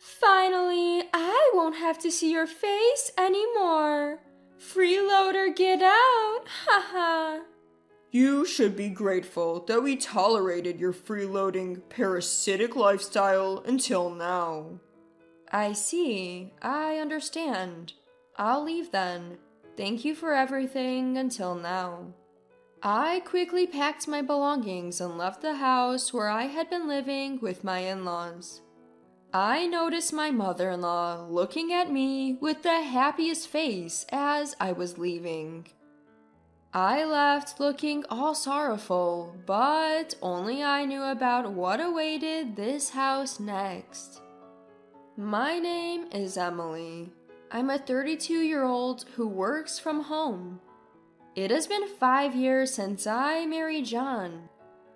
Finally, I won't have to see your face anymore. Freeloader, get out! Haha. You should be grateful that we tolerated your freeloading, parasitic lifestyle until now. I see. I understand. I'll leave then. Thank you for everything until now. I quickly packed my belongings and left the house where I had been living with my in-laws. I noticed my mother-in-law looking at me with the happiest face as I was leaving. I left looking all sorrowful, but only I knew about what awaited this house next. My name is Emily. I'm a 32-year-old who works from home. It has been 5 years since I married John.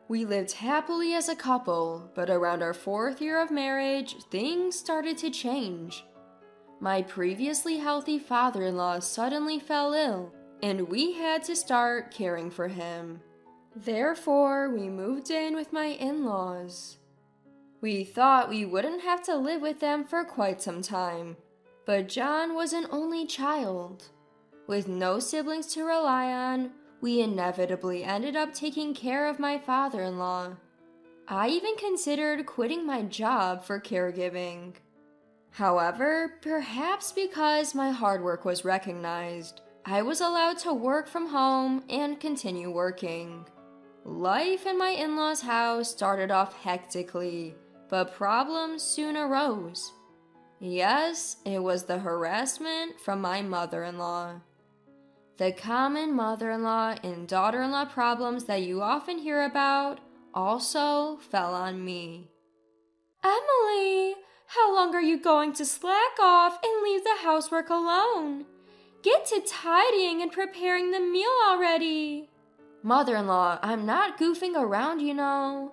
We lived happily as a couple, but around our 4th year of marriage, things started to change. My previously healthy father-in-law suddenly fell ill, and we had to start caring for him. Therefore, we moved in with my in-laws. We thought we wouldn't have to live with them for quite some time, but John was an only child. With no siblings to rely on, we inevitably ended up taking care of my father-in-law. I even considered quitting my job for caregiving. However, perhaps because my hard work was recognized, I was allowed to work from home and continue working. Life in my in-laws' house started off hectically, but problems soon arose. Yes, it was the harassment from my mother-in-law. The common mother-in-law and daughter-in-law problems that you often hear about also fell on me. Emily, how long are you going to slack off and leave the housework alone? Get to tidying and preparing the meal already. Mother-in-law, I'm not goofing around, you know.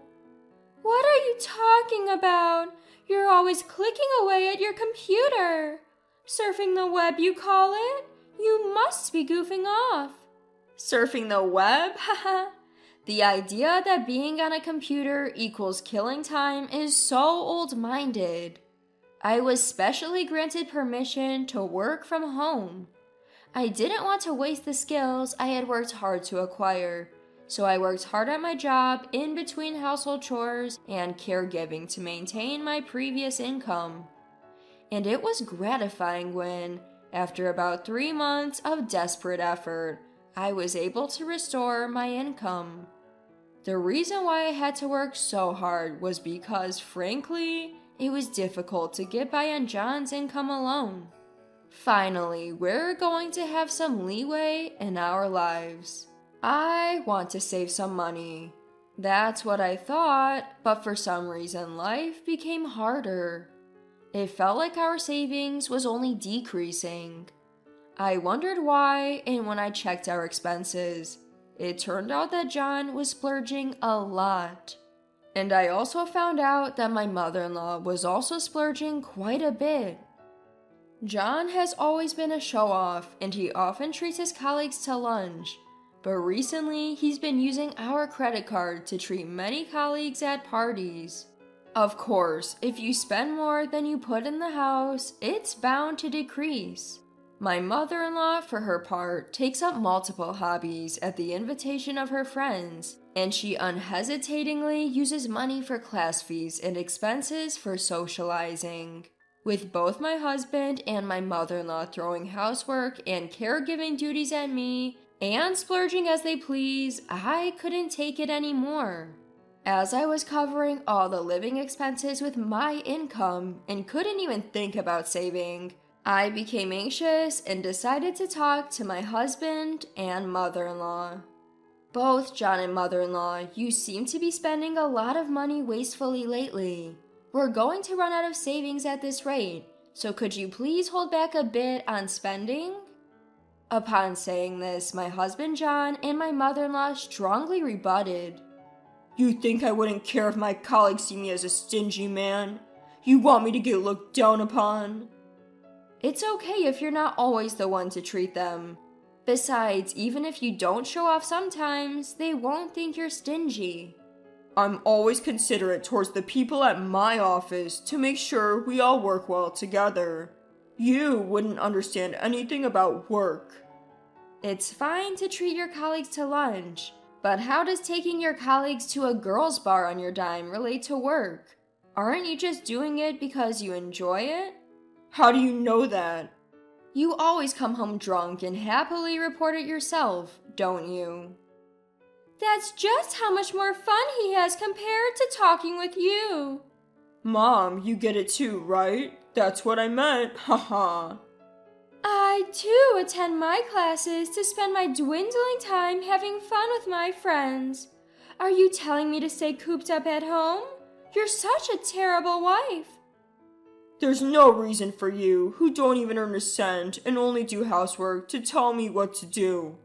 What are you talking about? You're always clicking away at your computer. Surfing the web, you call it? You must be goofing off. Surfing the web? Haha. The idea that being on a computer equals killing time is so old-minded. I was specially granted permission to work from home. I didn't want to waste the skills I had worked hard to acquire, so I worked hard at my job in between household chores and caregiving to maintain my previous income. And it was gratifying when, after about 3 months of desperate effort, I was able to restore my income. The reason why I had to work so hard was because, frankly, it was difficult to get by on John's income alone. Finally, we're going to have some leeway in our lives. I want to save some money. That's what I thought, but for some reason life became harder. It felt like our savings was only decreasing. I wondered why, and when I checked our expenses, it turned out that John was splurging a lot. And I also found out that my mother-in-law was also splurging quite a bit. John has always been a show-off, and he often treats his colleagues to lunch. But recently, he's been using our credit card to treat many colleagues at parties. Of course, if you spend more than you put in the house, it's bound to decrease. My mother-in-law, for her part, takes up multiple hobbies at the invitation of her friends, and she unhesitatingly uses money for class fees and expenses for socializing. With both my husband and my mother-in-law throwing housework and caregiving duties at me, and splurging as they please, I couldn't take it anymore. As I was covering all the living expenses with my income and couldn't even think about saving, I became anxious and decided to talk to my husband and mother-in-law. Both John and mother-in-law, you seem to be spending a lot of money wastefully lately. We're going to run out of savings at this rate, so could you please hold back a bit on spending? Upon saying this, my husband John and my mother-in-law strongly rebutted. You think I wouldn't care if my colleagues see me as a stingy man? You want me to get looked down upon? It's okay if you're not always the one to treat them. Besides, even if you don't show off sometimes, they won't think you're stingy. I'm always considerate towards the people at my office to make sure we all work well together. You wouldn't understand anything about work. It's fine to treat your colleagues to lunch, but how does taking your colleagues to a girls' bar on your dime relate to work? Aren't you just doing it because you enjoy it? How do you know that? You always come home drunk and happily report it yourself, don't you? That's just how much more fun he has compared to talking with you. Mom, you get it too, right? That's what I meant, haha. I too attend my classes to spend my dwindling time having fun with my friends. Are you telling me to stay cooped up at home? You're such a terrible wife. There's no reason for you, who don't even earn a cent and only do housework, to tell me what to do.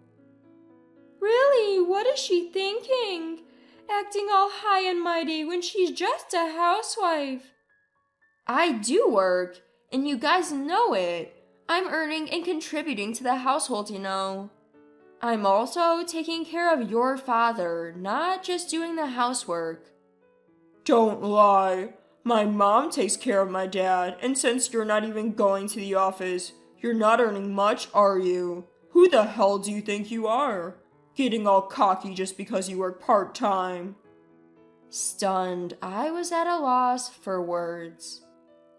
Really, what is she thinking? Acting all high and mighty when she's just a housewife. I do work, and you guys know it. I'm earning and contributing to the household, you know. I'm also taking care of your father, not just doing the housework. Don't lie. My mom takes care of my dad, and since you're not even going to the office, you're not earning much, are you? Who the hell do you think you are? Getting all cocky just because you work part-time. Stunned, I was at a loss for words.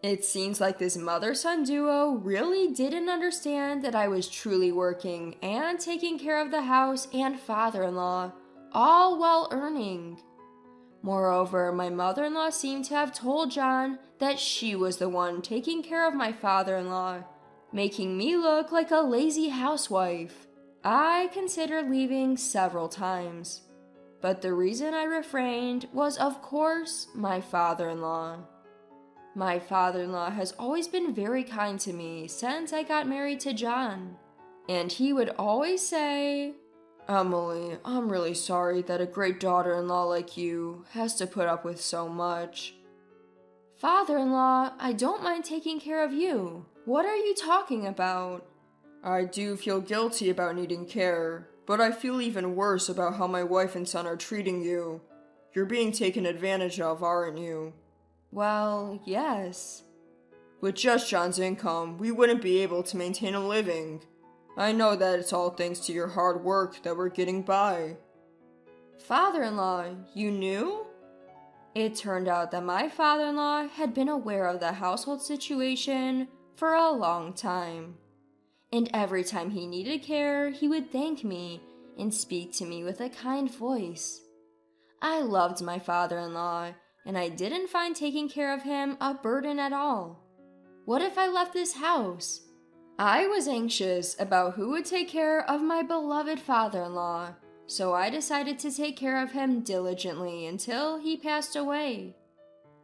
It seems like this mother-son duo really didn't understand that I was truly working and taking care of the house and father-in-law, all while earning. Moreover, my mother-in-law seemed to have told John that she was the one taking care of my father-in-law, making me look like a lazy housewife. I considered leaving several times, but the reason I refrained was, of course, my father-in-law. My father-in-law has always been very kind to me since I got married to John, and he would always say, "Emily, I'm really sorry that a great daughter-in-law like you has to put up with so much." Father-in-law, I don't mind taking care of you. What are you talking about? I do feel guilty about needing care, but I feel even worse about how my wife and son are treating you. You're being taken advantage of, aren't you? Well, yes. With just John's income, we wouldn't be able to maintain a living. I know that it's all thanks to your hard work that we're getting by. Father-in-law, you knew? It turned out that my father-in-law had been aware of the household situation for a long time. And every time he needed care, he would thank me and speak to me with a kind voice. I loved my father-in-law, and I didn't find taking care of him a burden at all. What if I left this house? I was anxious about who would take care of my beloved father-in-law, so I decided to take care of him diligently until he passed away.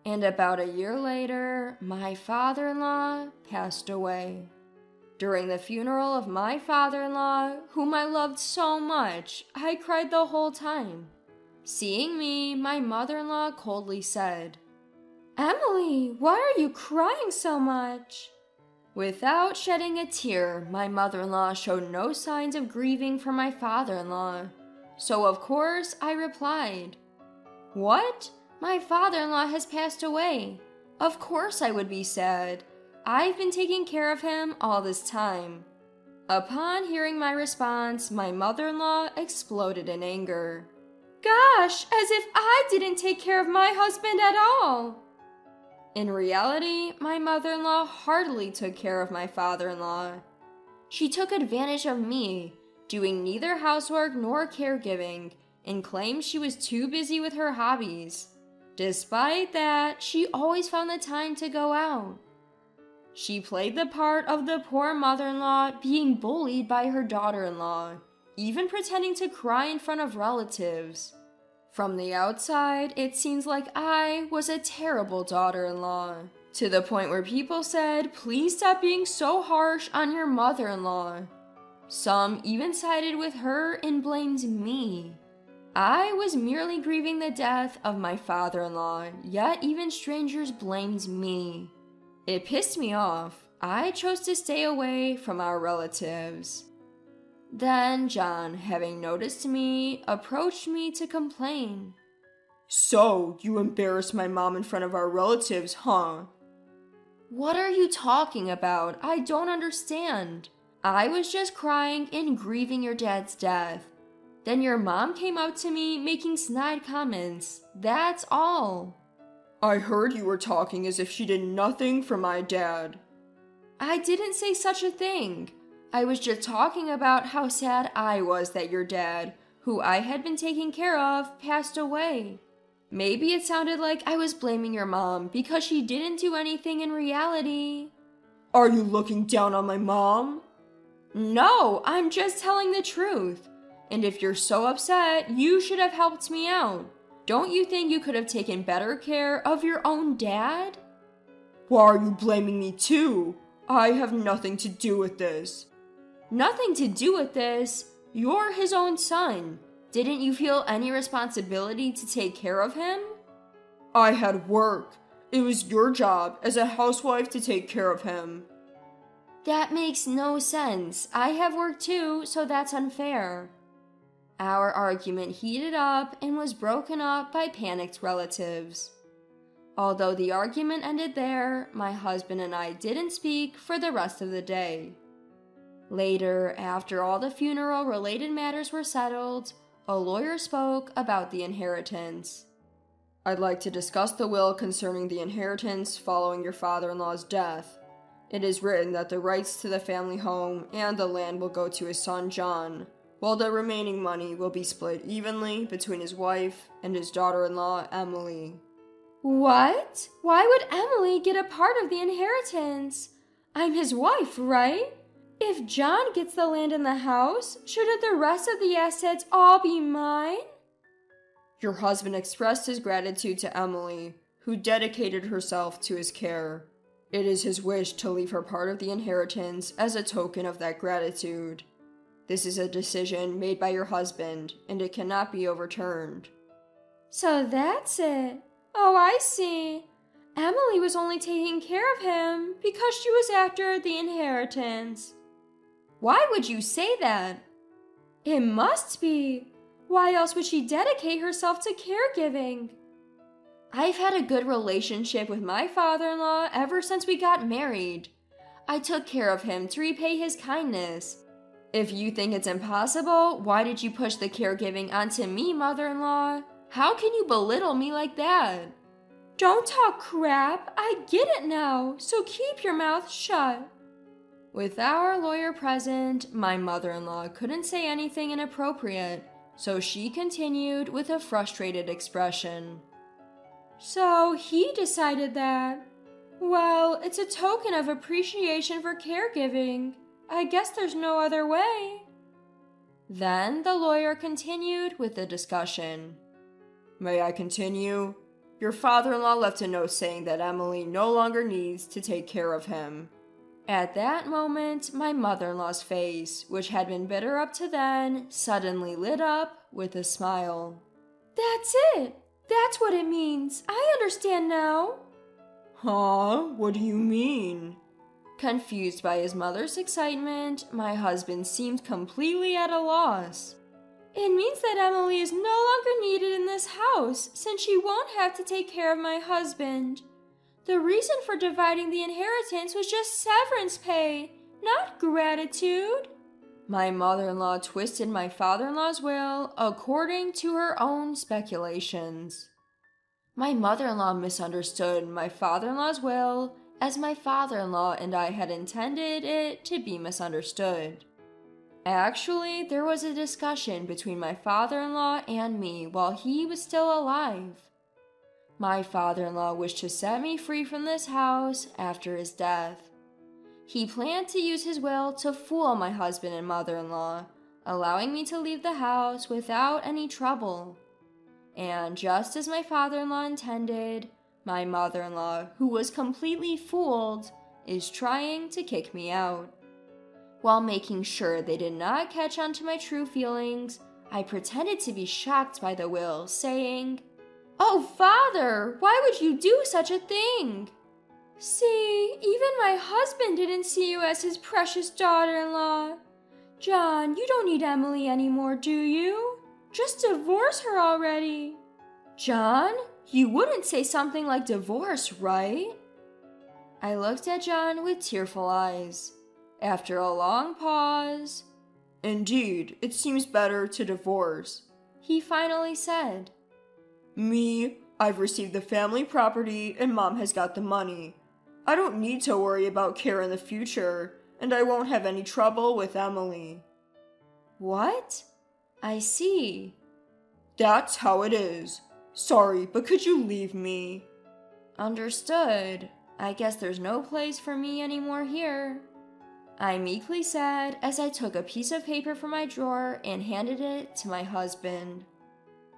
And about a year later, my father-in-law passed away. During the funeral of my father-in-law, whom I loved so much, I cried the whole time. Seeing me, my mother-in-law coldly said, "Emily, why are you crying so much?" Without shedding a tear, my mother-in-law showed no signs of grieving for my father-in-law. So of course I replied, "What? My father-in-law has passed away. Of course I would be sad. I've been taking care of him all this time." Upon hearing my response, my mother-in-law exploded in anger. "Gosh, as if I didn't take care of my husband at all!" In reality, my mother-in-law heartily took care of my father-in-law. She took advantage of me, doing neither housework nor caregiving, and claimed she was too busy with her hobbies. Despite that, she always found the time to go out. She played the part of the poor mother-in-law being bullied by her daughter-in-law, even pretending to cry in front of relatives. From the outside, it seems like I was a terrible daughter-in-law, to the point where people said, "Please stop being so harsh on your mother-in-law." Some even sided with her and blamed me. I was merely grieving the death of my father-in-law, yet even strangers blamed me. It pissed me off. I chose to stay away from our relatives. Then John, having noticed me, approached me to complain. So, you embarrassed my mom in front of our relatives, huh? What are you talking about? I don't understand. I was just crying and grieving your dad's death. Then your mom came up to me making snide comments. That's all. I heard you were talking as if she did nothing for my dad. I didn't say such a thing. I was just talking about how sad I was that your dad, who I had been taking care of, passed away. Maybe it sounded like I was blaming your mom because she didn't do anything in reality. Are you looking down on my mom? No, I'm just telling the truth. And if you're so upset, you should have helped me out. Don't you think you could have taken better care of your own dad? Why are you blaming me too? I have nothing to do with this. Nothing to do with this. You're his own son. Didn't you feel any responsibility to take care of him? I had work. It was your job as a housewife to take care of him. That makes no sense. I have work too, so that's unfair. Our argument heated up and was broken up by panicked relatives. Although the argument ended there, my husband and I didn't speak for the rest of the day. Later, after all the funeral-related matters were settled, a lawyer spoke about the inheritance. I'd like to discuss the will concerning the inheritance following your father-in-law's death. It is written that the rights to the family home and the land will go to his son John, while the remaining money will be split evenly between his wife and his daughter-in-law Emily. What? Why would Emily get a part of the inheritance? I'm his wife, right? If John gets the land and the house, shouldn't the rest of the assets all be mine? Your husband expressed his gratitude to Emily, who dedicated herself to his care. It is his wish to leave her part of the inheritance as a token of that gratitude. This is a decision made by your husband, and it cannot be overturned. So that's it. Oh, I see. Emily was only taking care of him because she was after the inheritance. Why would you say that? It must be. Why else would she dedicate herself to caregiving? I've had a good relationship with my father-in-law ever since we got married. I took care of him to repay his kindness. If you think it's impossible, why did you push the caregiving onto me, mother-in-law? How can you belittle me like that? Don't talk crap. I get it now, so keep your mouth shut. With our lawyer present, my mother-in-law couldn't say anything inappropriate, so she continued with a frustrated expression. So he decided that. Well, it's a token of appreciation for caregiving. I guess there's no other way. Then the lawyer continued with the discussion. May I continue? Your father-in-law left a note saying that Emily no longer needs to take care of him. At that moment, my mother-in-law's face, which had been bitter up to then, suddenly lit up with a smile. That's it! That's what it means. I understand now. Huh? What do you mean? Confused by his mother's excitement, my husband seemed completely at a loss. It means that Emily is no longer needed in this house, since she won't have to take care of my husband. The reason for dividing the inheritance was just severance pay, not gratitude. My mother-in-law twisted my father-in-law's will according to her own speculations. My mother-in-law misunderstood my father-in-law's will as my father-in-law and I had intended it to be misunderstood. Actually, there was a discussion between my father-in-law and me while he was still alive. My father-in-law wished to set me free from this house after his death. He planned to use his will to fool my husband and mother-in-law, allowing me to leave the house without any trouble. And just as my father-in-law intended, my mother-in-law, who was completely fooled, is trying to kick me out. While making sure they did not catch on to my true feelings, I pretended to be shocked by the will, saying, "Oh, Father, why would you do such a thing? See, even my husband didn't see you as his precious daughter-in-law. John, you don't need Emily anymore, do you? Just divorce her already." John, you wouldn't say something like divorce, right? I looked at John with tearful eyes. After a long pause, Indeed, it seems better to divorce. He finally said, Me, I've received the family property and Mom has got the money. I don't need to worry about care in the future, and I won't have any trouble with Emily. What? I see. That's how it is. Sorry, but could you leave me? Understood. I guess there's no place for me anymore here. I meekly said as I took a piece of paper from my drawer and handed it to my husband.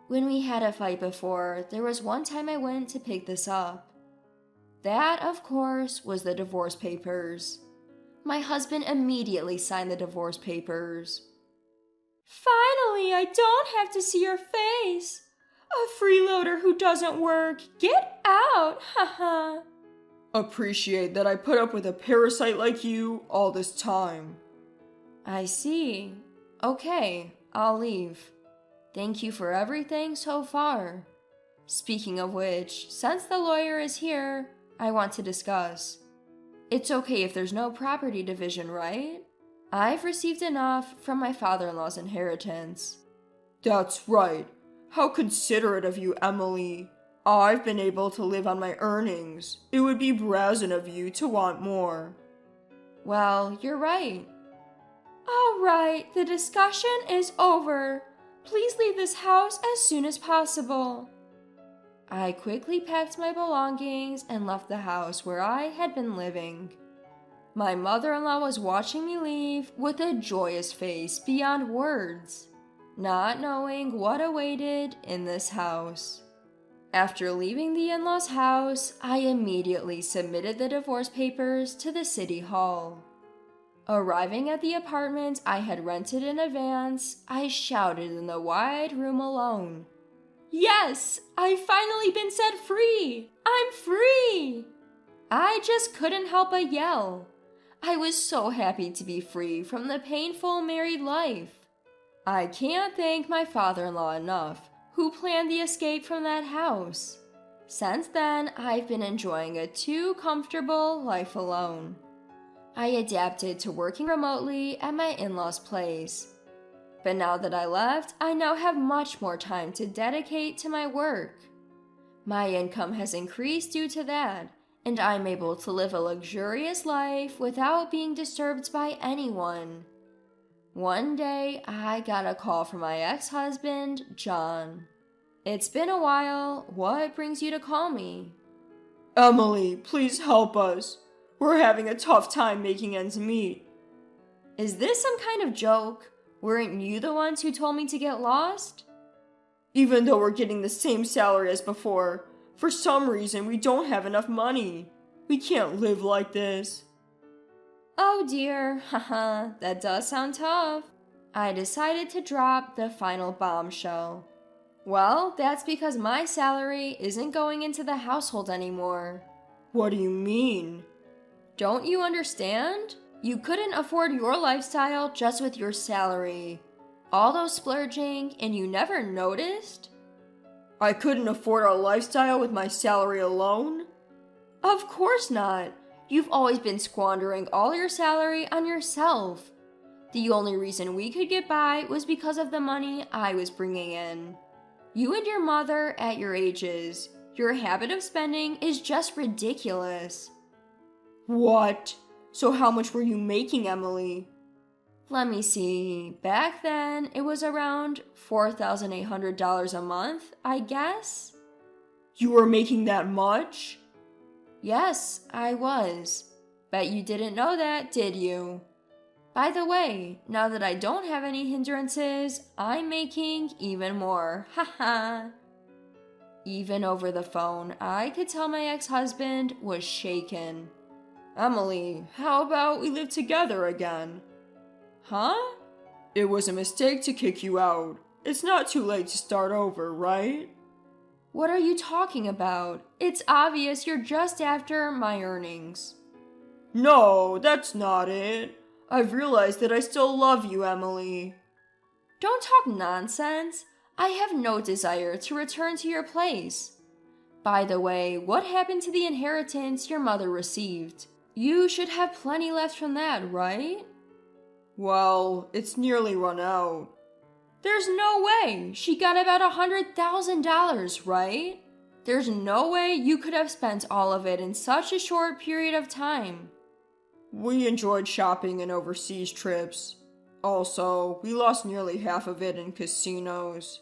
When we had a fight before, there was one time I went to pick this up. That, of course, was the divorce papers. My husband immediately signed the divorce papers. Finally, I don't have to see your face. A freeloader who doesn't work. Get out, haha. Appreciate that I put up with a parasite like you all this time. I see. Okay, I'll leave. Thank you for everything so far. Speaking of which, since the lawyer is here, I want to discuss. It's okay if there's no property division, right? I've received enough from my father-in-law's inheritance. That's right. How considerate of you, Emily. I've been able to live on my earnings. It would be brazen of you to want more. Well, you're right. All right, the discussion is over. Please leave this house as soon as possible. I quickly packed my belongings and left the house where I had been living. My mother-in-law was watching me leave with a joyous face beyond words, not knowing what awaited in this house. After leaving the in-laws' house, I immediately submitted the divorce papers to the city hall. Arriving at the apartment I had rented in advance, I shouted in the wide room alone. Yes, I've finally been set free! I'm free! I just couldn't help but yell. I was so happy to be free from the painful married life. I can't thank my father-in-law enough, who planned the escape from that house. Since then, I've been enjoying a too comfortable life alone. I adapted to working remotely at my in-laws' place. But now that I left, I now have much more time to dedicate to my work. My income has increased due to that, and I'm able to live a luxurious life without being disturbed by anyone. One day, I got a call from my ex-husband, John. It's been a while. What brings you to call me? Emily, please help us. We're having a tough time making ends meet. Is this some kind of joke? Weren't you the ones who told me to get lost? Even though we're getting the same salary as before, for some reason we don't have enough money. We can't live like this. Oh dear, haha, that does sound tough. I decided to drop the final bombshell. Well, that's because my salary isn't going into the household anymore. What do you mean? Don't you understand? You couldn't afford your lifestyle just with your salary. All those splurging, and you never noticed? I couldn't afford our lifestyle with my salary alone? Of course not. You've always been squandering all your salary on yourself. The only reason we could get by was because of the money I was bringing in. You and your mother at your ages, your habit of spending is just ridiculous. What? So how much were you making, Emily? Let me see. Back then, it was around $4,800 a month, I guess. You were making that much? Yes, I was. Bet you didn't know that, did you? By the way, now that I don't have any hindrances, I'm making even more. Haha. Even over the phone, I could tell my ex-husband was shaken. Emily, how about we live together again? Huh? It was a mistake to kick you out. It's not too late to start over, right? What are you talking about? It's obvious you're just after my earnings. No, that's not it. I've realized that I still love you, Emily. Don't talk nonsense. I have no desire to return to your place. By the way, what happened to the inheritance your mother received? You should have plenty left from that, right? Well, it's nearly run out. There's no way. She got about $100,000, right? There's no way you could have spent all of it in such a short period of time. We enjoyed shopping and overseas trips. Also, we lost nearly half of it in casinos.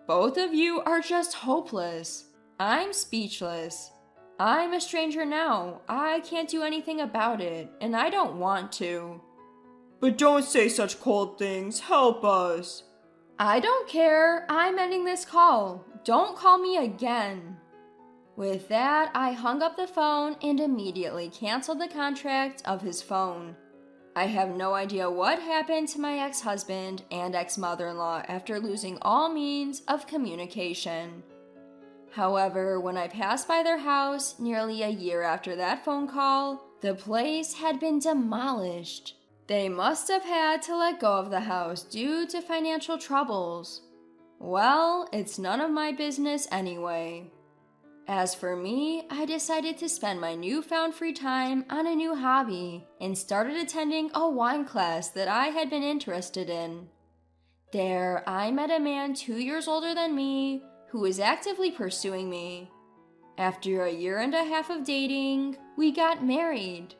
Both of you are just hopeless. I'm speechless. I'm a stranger now. I can't do anything about it, and I don't want to. But don't say such cold things. Help us. I don't care. I'm ending this call. Don't call me again. With that, I hung up the phone and immediately canceled the contract of his phone. I have no idea what happened to my ex-husband and ex-mother-in-law after losing all means of communication. However, when I passed by their house nearly a year after that phone call, the place had been demolished. They must have had to let go of the house due to financial troubles. Well, it's none of my business anyway. As for me, I decided to spend my newfound free time on a new hobby and started attending a wine class that I had been interested in. There, I met a man 2 years older than me who was actively pursuing me. After a year and a half of dating, we got married.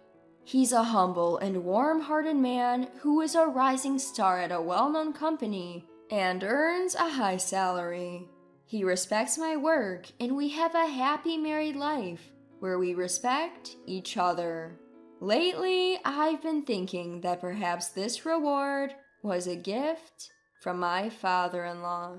He's a humble and warm-hearted man who is a rising star at a well-known company and earns a high salary. He respects my work, and we have a happy married life where we respect each other. Lately, I've been thinking that perhaps this reward was a gift from my father-in-law.